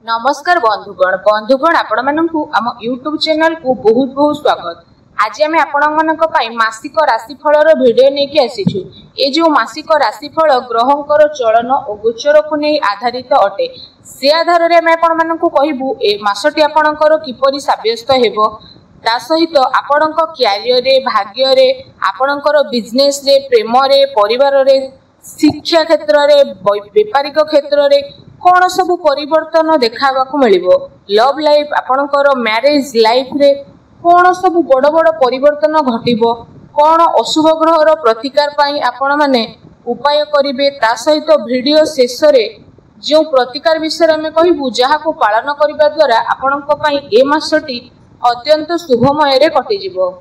नमस्कार बंधुगण आपण मानकु आम यूट्यूब चैनल को बहुत बहुत स्वागत। आज आम आपण मासिक राशिफल भिडियो नहीं आसीछु। ए जो मासिक राशिफल ग्रहंकर चलन और गोचर को नहीं आधारित अटे से आधार में आपण कहबू ए मासटी आपणकर किपरि साब्यस्त हेबो ता सहित आपण क्यारियर रे भाग्य रे आपणकर बिजनेस रे प्रेम रे परिवार रे शिक्षा क्षेत्र रे व्यापारिक क्षेत्र रे कौन सब परिवर्तन देखा मिलिबो लव लाइफ आपणकर मैरिज लाइफ रे कौन सब बड़ बड़ परिवर्तन घटिबो कौन अशुभ ग्रहर प्रतिकार पाई आपण माने उपाय करिवे ता सहित वीडियो शेष रे जो प्रतिकार विषय में कहबू जहा को पालन करिबा द्वारा आपणक पई ए मासटी अत्यंत शुभमय रे कटि जिवो।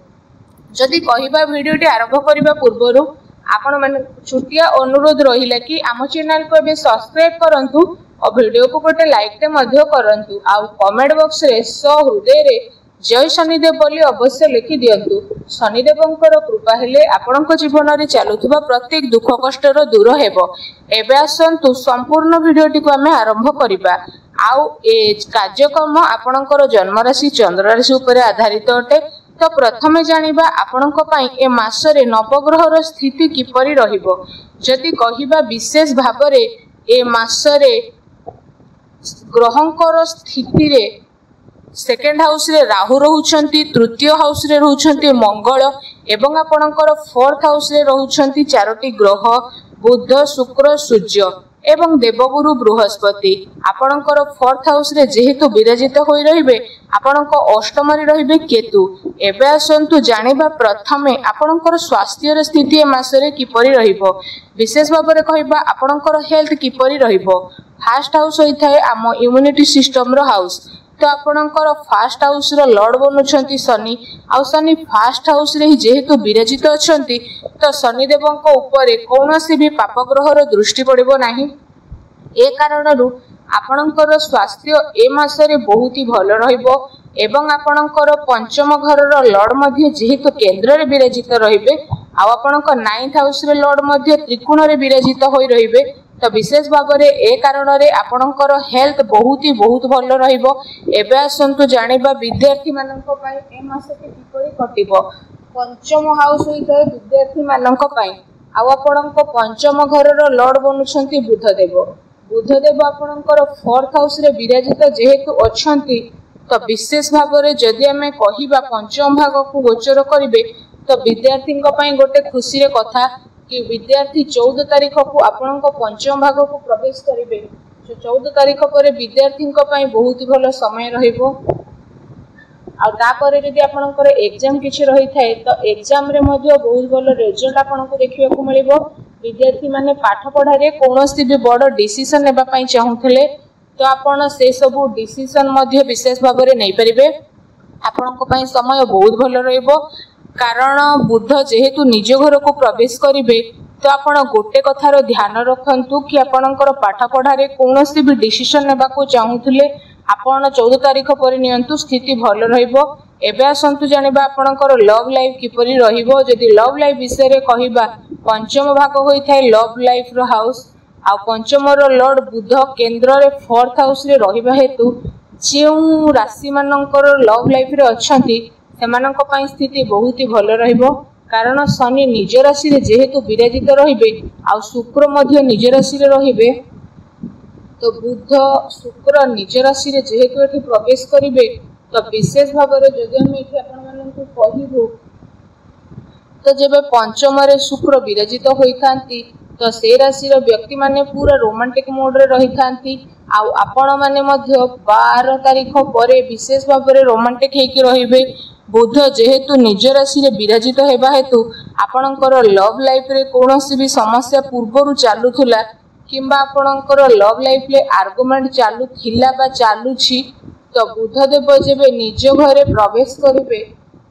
जदि कहिबा वीडियोटी आरंभ करिबा पूर्वरु आपण माने छुटिया अनुरोध रहिला कि आम चैनल को बे सब्सक्राइब करंतु और वीडियो को गोटे लाइक ते मध्य करंतु आ कमेंट बॉक्स रे सहृदय रे जय शनिदेव बोली अवश्य लिखि दियंतु। शनिदेवंकर कृपा हेले आपणक जीवन रे चालुथबा प्रत्येक दुख कष्ट रो दूर हेबो। एबे आसंतु संपूर्ण वीडियोटी को आमे आरंभ करिबा। आउ ए कार्यक्रम आपणकर जन्म राशि चंद्र राशि ऊपर आधारित अटे। तो प्रथमे जानिबा आपणक पई ए मासरे नवग्रहर स्थिति किपरि रहिबो। जदि कहिबा विशेष भाबरे ए मासरे ग्रहंकर स्थिति रे सेकेंड हाउस रे राहु रहउछंती, तृतीय हाउस रे रहउछंती मंगल एवं आपणकर फोर्थ हाउस रे रहउछंती चारोटी ग्रह बुध शुक्र सूर्य एवं देवगुरु बृहस्पति। आपणकर फोर्थ हाउस रे जेहेतु विराजित होई रहिबे आपणक अष्टम रे रहिबे केतु। एबे आसंतु जानिबा प्रथमे आपणकर स्वास्थ्य स्थिति ए मासरे किपरि रहिबो। विशेष भाबरे कहिबा आपणकर हेल्थ किपरि रहिबो। फर्स्ट हाउस होई थाए आम इम्यूनिटी सिस्टम रो हाउस। तो आपणकर फर्स्ट हाउस रो लॉर्ड बनुछंती शनि आ शनि फर्स्ट हाउस रे जेहेतु विराजित अछंती तो शनि देवंक ऊपर कौनसी भी पाप ग्रहर दृष्टि पड़िबो नाही। ए कारणरू आपणकर स्वास्थ्य ए मासरे बहुत ही भल रहिबो एवं आपणकर पंचम घरर लॉर्ड मध्ये जेहेतु केंद्र रे विराजित रहिबे आ आपणक नाइन्थ हाउस रे लॉर्ड मध्ये त्रिकोण रे विराजित होई रहिबे। तो विशेष भाव में ए कारण रे आपणकर हेल्थ बहुत भल रहिबो। एबे आसंतु जानिबा विद्यार्थी मानक पई ए मासटी किपरि कटिबो। पंचम हाउस होइते विद्यार्थी मानक पई आ आपणक पंचम घरर लॉर्ड बनुछंती बुधदेव। बुधदेव आपणकर फोर्थ हाउस रे विराजित जेहेतु अछंती तो विशेष भाव में जदि आमे कहिबा पंचम भाग को गोचर करिवे तो विद्यार्थी पई गोटे खुशी रे कथा कि विद्यार्थी 14 तारीख को आपण पंचम भाग को प्रवेश करेंगे। 14 तारीख पर विद्यार्थी बहुत ही भल समय रहिबो। आ तापर यदि आपनकर एग्जाम किछि रही थाए तो एग्जाम रे मध्ये बहुत भल रिजल्ट आपनको देखिबा को मिलिबो। विद्यार्थी माने पाठ पढ़ा रे कोनोसी भी बड़ डिसीजन नेबा पई चाहुथले तो आपण से सब डिसीजन मध्ये विशेष भाव में नहीं परिबे। आपनको पई समय बहुत भल रहिबो कारण बुध जेहेतु निज घर को प्रवेश करिवे तो आपण गोटे कथार ध्यान रखंतु कि आपणकर पाठ पढ़ारे कोनोसी भी डिसीजन नेबा को चाहुथले आपण 14 तारीख पर नियंतु स्थिति भल रहिबो। एबे आसंतु जानिबा आपणकर लव लाइफ किपरि रहिबो। जदि लव लाइफ विषय रे कहिबा पंचम भाग होई थाए लव लाइफ रो हाउस आ पंचम रो लॉर्ड बुध केंद्र रे फोर्थ हाउस रे रहिबा हेतु जेउ राशि मानकर लव लाइफ रे अछंती सेमानक पई स्थिति बहुत ही भल रहिबो कारण शनि निज राशि रे जेहेतु विराजित रहिबे आ शुक्र मध्ये निज राशि रे रहिबे तो बुध शुक्र निज राशि रे जेहेतु एठी प्रवेश करिवे तो विशेष भाव रे जदि हम एठी आपण माननकु कहिबो तो जेबे पंचम रे शुक्र विराजित होइथांती तो से राशि रो व्यक्ति माने पूरा रोमांटिक मोड रे रहिथांती आ आपण माने मध्ये 12 तारीख परे विशेष भाव रे रोमांटिक हेकि रहिबे। बुध जेहेतु निज राशि रे विराजित हेबा हेतु आपणकर लव लाइफ रे कोनोसी भी समस्या पूर्वरु चालुथुला किंबा आपणकर लव लाइफ ले आर्गुमेंट चालू थिला बा चालुछि तो बुध देव जेबे निज घरे प्रवेश करिवे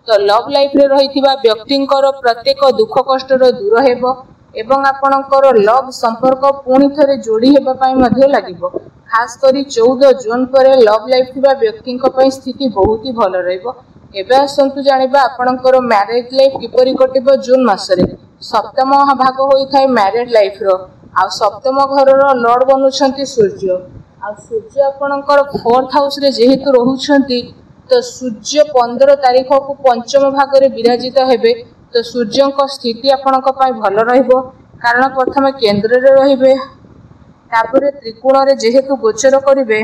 तो लव लाइफ रे रहिथिबा व्यक्तिंकर प्रत्येक दुख कष्ट रो दूर हेबो एवं आपणकर लव संपर्क पुणी थरे जोड़ी हेबा पई मध्ये लागिबो। खास करी 14 जून पर लव लाइफ थिबा व्यक्तिंक पई स्थिति बहुत ही भल रहइबो। एबे आसंतु जानिबा आपणकर मैरिज लाइफ किपरि कटिबो। जून मासरे सप्तम भाग होई थाए मैरिज लाइफ रो आ सप्तम घर रो लॉर्ड बनुछंती सूर्य आ सूर्य आपणकर 4th हाउस रे जेहेतु रहुछंती तो सूर्य 15 तारीख को पंचम भाग रे विराजित हेबे। तो सूर्य को स्थिति आपणक पई भल रहइबो कारण प्रथम केंद्र रे रहिबे तापरे त्रिकोण रे जेहेतु गोचर करिवे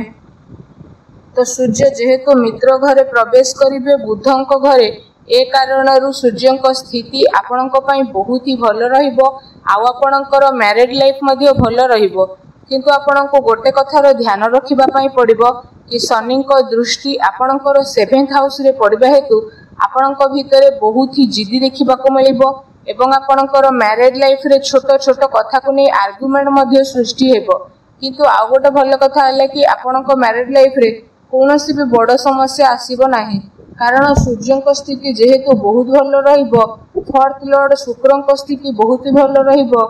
तो सूर्य जेहेतु मित्र घरे प्रवेश करिवे बुधंक घरे ए कारणरू सूर्यंक स्थिति आपणक पई बहुत ही भल रहिबो। आउ आपणकर मैरिड लाइफ मध्ये भल रहिबो किंतु आपणको गोटे कथार ध्यान रखिबा पई पड़िबो कि शनिंक दृष्टि आपणकर 7th हाउस रे पड़िबा हेतु आपणक भितरे बहुत ही जिद्दी देखिबा को मिलिबो एवं आपणकर मैरिड लाइफ रे छोट छोट कथा को नै आर्गुमेंट मध्ये सृष्टि हेबो। किंतु आ गोटे भल कथा हले कि आपणक मैरिड लाइफ रे कोनोसी भी बड़ समस्या आसीबो नाही कारण सूर्यंक स्थिति जेहेतु बहुत भल रहिबो 4th लॉर्ड शुक्रंक स्थिति बहुत भल रहिबो।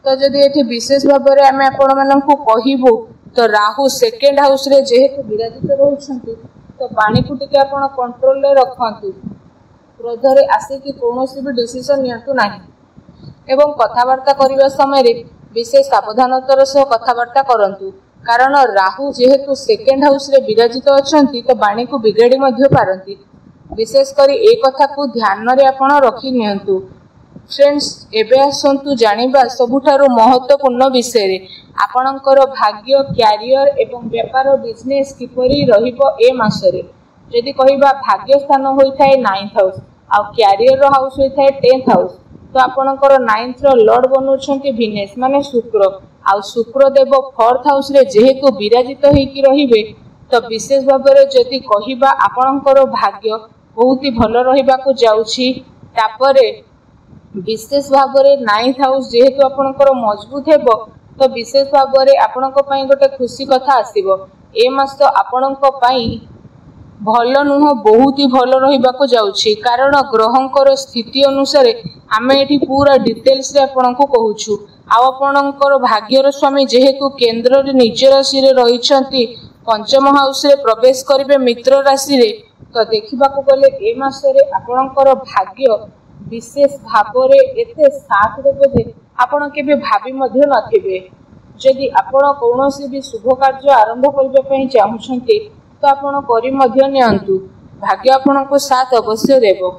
तो जदि एठी विशेष भाव में आम आपण मानकु कहिबो तो राहु 2nd हाउस रे जेहेतु विराजित रहउछंती तो पानी को टिके आपण कंट्रोल रे रखंतु क्रोध रे आसे कि कोनोसी भी डिसीजन नियंतु नाही एवं कथावार्ता करबा समय रे विशेष सावधानतार सह कथावार्ता करंतु कारण राहु जेहेतु 2nd हाउस रे विराजित अछंती तो बाणी को बिगाड़ी मध्ये पारंती। विशेष करी ए कथा को ध्यान रे आपण रखि नियंतु। फ्रेंड्स एबे आसंतु जानिबा सबुठारो महत्वपूर्ण विषय रे आपणकर भाग्य कैरियर एवं व्यापार बिजनेस किपरि रहिबो ए मासरे। यदि कहिबा भाग्य स्थान होई थाए 9th हाउस आ कैरियर रो हाउस होई थाए 10th हाउस तो आपणकर 9th रो लॉर्ड बनुछंती विनेस माने शुक्र आ शुक्र देव 4th हाउस रे जेहेतु विराजित होई कि रहिबे तो विशेष भाव में जदि कहिबा आपणकर भाग्य बहुत ही भल रहिबा को जाउछि। तापरे विशेष भाव में 9th हाउस जेहेतु आपणकर मजबूत हेबो तो विशेष भाव में आपणक पई गोटे खुशी कथा आसीबो ए मास तो आपणक पई भल नुह बहुत ही भल रहिबा को जाउछि कारण ग्रहंकर स्थिति अनुसार आमे एठी पूरा डिटेल्स रे आपणको कहूछु। आ आपणकर भाग्यर स्वामी जेहेतु केंद्र रे निज राशि रे रहिछंती पंचम हाउस रे प्रवेश करिवे मित्र राशि रे तो देखिबा को गले ए मास रे आपणकर भाग्य विशेष भाव रे एते साथ देबो जे आपण केबे भाबी मध्ये नथिबे। यदि आपण कोनोसी भी शुभ कार्य आरंभ करबे पई चाहुछंती तो आपण करि मध्ये नियंतु भाग्य आपनको साथ अवश्य देबो।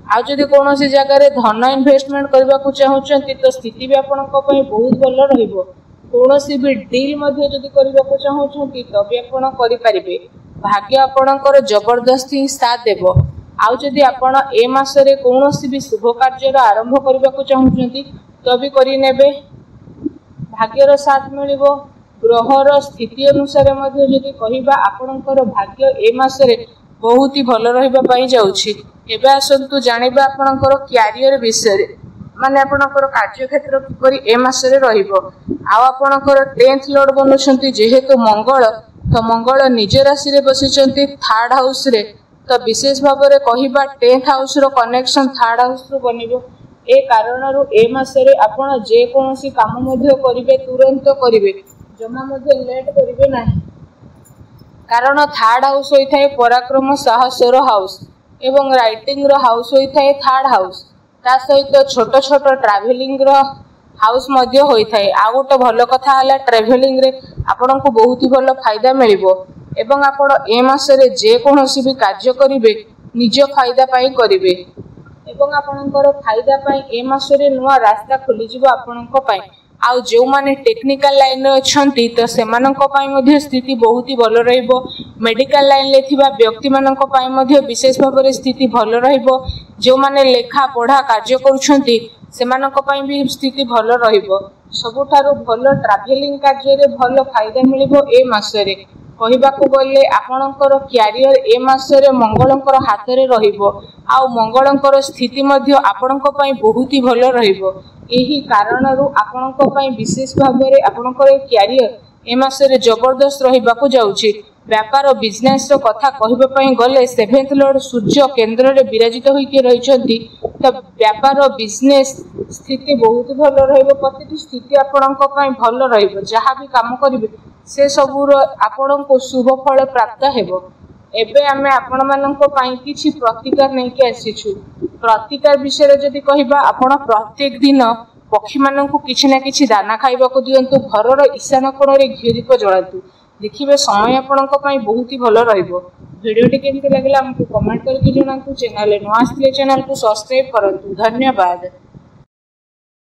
आ जदि कोनोसी जगह रे धन इन्वेस्टमेंट करबा को चाहुछंती तो स्थिति भी आपनको पई बहुत भल रहइबो। कोनोसी भी डील मध्ये जदि करबा को चाहुछंती तो भी आपण करि परिबे भाग्य आपणकर जबरदस्ती साथ देबो। आउ जदि आपण ए मास रे कोनोसी भी शुभ कार्य आरंभ करबा को चाहुछंती तो भी करि नेबे भाग्यर साथ मिलिबो। ग्रहर स्थिति अनुसार मध्ये जदि कहिबा आपणकर भाग्य ए मास रे बहुत ही भल रहिबा पई जाउछि। एबे आसंतु जानिबा आपणकर कैरियर विषय रे माने आपणकर कार्य क्षेत्र किपरि ए मास रे रहिबो। आ आपणकर 10th लॉर्ड बनुछंती जेहेतु मंगल तो मंगल निज राशि रे बसिछंती 3rd हाउस रे तो विशेष भाव में कहिबा 10th हाउस रो कनेक्शन 3rd हाउस रो बनिबो। ए कारणरू ए मास रे आपण जे कोनोसी काम मध्ये करिवे तुरंत करिवे जमा मध्ये लेट करिवे नाही कारण 3rd हाउस होई थाए पराक्रम साहसर हाउस एवं राइटिंग रो हाउस होई थाए 3rd हाउस ता सहित छोट छोट ट्रैवलिंग रो हाउस मध्ये होई थाए। आ गोटे भल कथा हला ट्रैवलिंग रे आपनको बहुत ही भल फायदा मिलिबो एवं आपण ए मास रे जे कोनोसी भी कार्य करिवे निज फायदा पाई करिवे एवं आपणकर फायदा पाई ए मास रे नुवा रास्ता खोली जिवो आपणक पाई। आउ जो माने टेक्निकल लाइन रे अछंती तो सेमानक पाई मध्ये स्थिति बहुत ही भल रहइबो। मेडिकल लाइन ले थिबा व्यक्ति मानक पाई मध्ये विशेष भाव रे स्थिति भल रहइबो। जो माने लेखा पढ़ा कार्य करूछंती सेमानक पाई भी स्थिति भल रहइबो। सबुठारु भल ट्रैवलिंग कार्य रे भल फायदा मिलिबो ए मास रे। कहिबा को गले आपणकर कैरियर ए मास रे मंगलंकर हाथ रे रहिबो आ मंगलंकर स्थिति मध्ये आपणक पई बहुत ही भल रहिबो। एही कारणरू आपणक पई विशेष भाव रे आपणकर कैरियर ए मास रे जबरदस्त रहिबा को जाउछि। व्यापार और बिजनेस रो कथा कहिबा पई गले 7th लॉर्ड सूर्य केंद्र रे विराजित होई के रहिछंती तो व्यापार और बिजनेस स्थिति बहुत भल रहिबो। प्रतिटी स्थिति आपणक पई भल रहिबो। जहा भी काम करिवे से सबुर आपणको शुभ फल प्राप्त हेबो। एबे आमे आपण माननको पई किछि प्रतिकार नै के आसीछु। प्रतिकार विषय रे जदि कहिबा आपण प्रत्येक दिन पक्षी माननकु किछि ना किछि दाना खाइबाकू दियंतु घरर ईशान कोणरे घी दीप जलातु देखिबे समय आपणक पई बहुत ही भलो रहइबो वीडियोटी केमति लागला हमकु कमेंट करके जणातु चैनल नुआ आसले चैनल को सब्सक्राइब करंतु धन्यवाद।